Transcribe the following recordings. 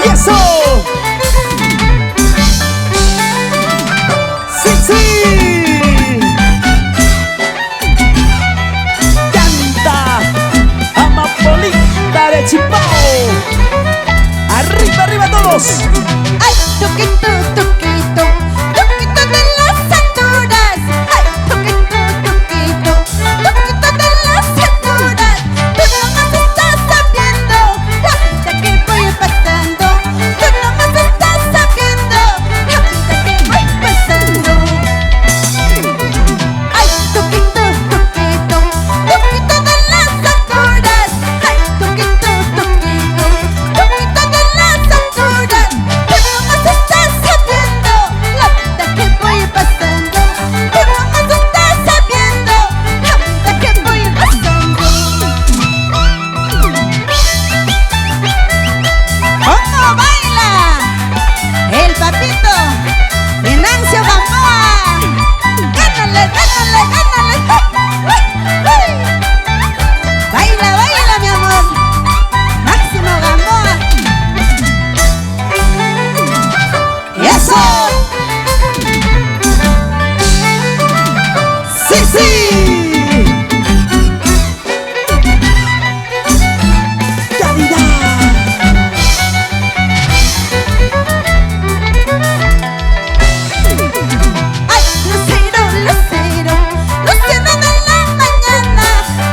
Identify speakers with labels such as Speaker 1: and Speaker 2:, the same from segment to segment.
Speaker 1: ¡Y eso! ¡Sí, sí! ¡Canta! ¡Amapolita de Chipao! ¡Arriba, arriba todos!
Speaker 2: ¡Ay, toquito, toquito! ¡Toquito de las alturas! ¡Ay, toquito, toquito! ¡Toquito de las alturas! Tú nomás estás sabiendo la vida que voy pasando. Tú nomás estás sabiendo la vida que voy pasando. ¡Ay, toquito, toquito! ¡Toquito de las alturas! ¡Ay, toquito, toquito! ¡Toquito de las alturas! Tú nomás estás sabiendo la vida que voy pasando. Tú nomás estás sabiendo la vida que voy pasando. ¿Cómo baila el papito Venancio Gamboa? ¡Gánale, gánale, gánale! ¡Uy! Baila, baila, mi amor. Máximo Gamboa. ¡Y eso!
Speaker 1: ¡Sí, sí! ¡Calidad!
Speaker 2: ¡Ay, lucero, lucero! ¡Lucero de la mañana!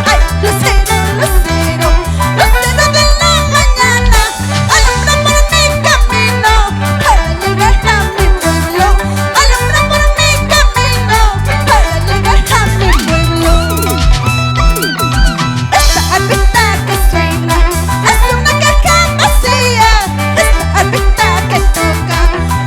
Speaker 2: ¡Ay, lucero, lucero! ¡Lucero de la mañana! ¡Alumbra por mi camino para llegar a mi pueblo! ¡Alumbra por mi camino para llegar a mi pueblo! Esta arpita que suena es una caja vacía. Esta arpita que toca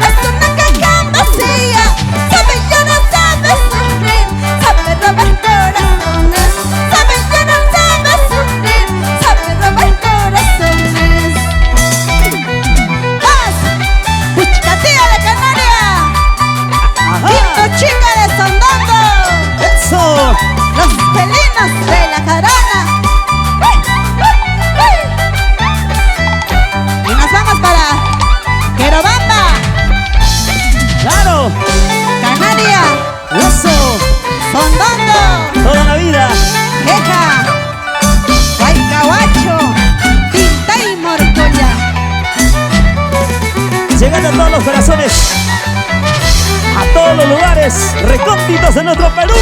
Speaker 2: es una caja vacía. Sabe llorar, sabe sufrir, sabe robar corazones. Sabe llorar, sabe sufrir, sabe robar corazones. ¡Más! ¡Puchicatía de Canaria!
Speaker 1: ¡Ajá!
Speaker 2: ¡Lindo chica de Sondondo!
Speaker 1: ¡Eso!
Speaker 2: ¡Los felinos de la jarana! ¡Uy, uy, uy! Y nos vamos para Querobamba,
Speaker 1: ¡Claro!
Speaker 2: Canaria,
Speaker 1: ¡Eso!
Speaker 2: Sondondo,
Speaker 1: ¡Toda la vida!
Speaker 2: Jeja, Guaycahuacho, Tinta y Morcoya.
Speaker 1: Llegando a todos los corazones, a todos los lugares recónditos de nuestro Perú.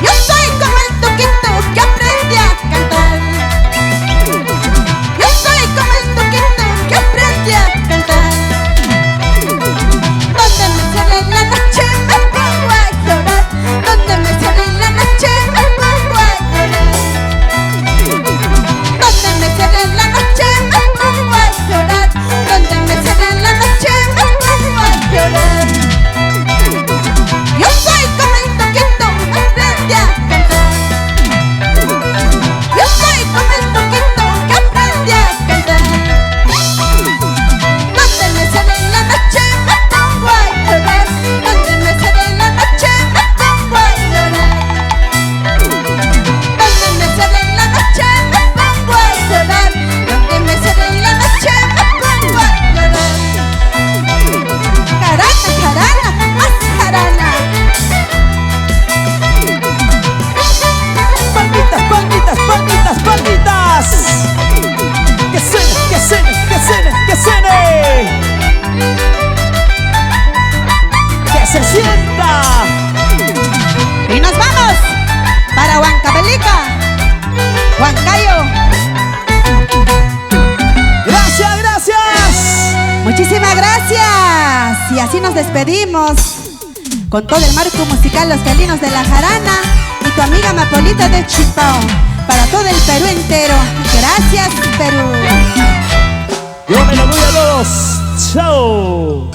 Speaker 2: Yo soy como el toquito que aprendí a cantar. Yo soy como el toquito que aprendí a cantar. Donde me sale la noche me pongo a llorar. Donde me sale la noche me pongo a llorar. Donde me sale la noche me pongo a llorar. Donde me sale la noche me pongo a llorar. Yo soy como el toquito que aprendí a cantar. Yo soy como el toquito que aprendí a cantar. Donde me sale la noche me pongo a llorar. Donde me sale la noche me pongo a llorar. Donde me sale la noche me pongo a llorar. Donde me sale la noche me pongo a llorar. Jarana, jarana, más jarana.
Speaker 1: ¡Palmitas, palmitas, palmitas, palmitas! ¡Que suene, que suene, que suene, que suene! ¡Que se sienta!
Speaker 2: Y nos vamos para Huancavelica, Huancayo.
Speaker 1: ¡Gracias, gracias!
Speaker 2: Muchísimas gracias. Y así nos despedimos con todo el marco musical Los Felinos de la Jarana y tu amiga Amapolita de Chipao para todo el Perú entero. Gracias, Perú.
Speaker 1: Yo me lo voy a todos. ¡Chao!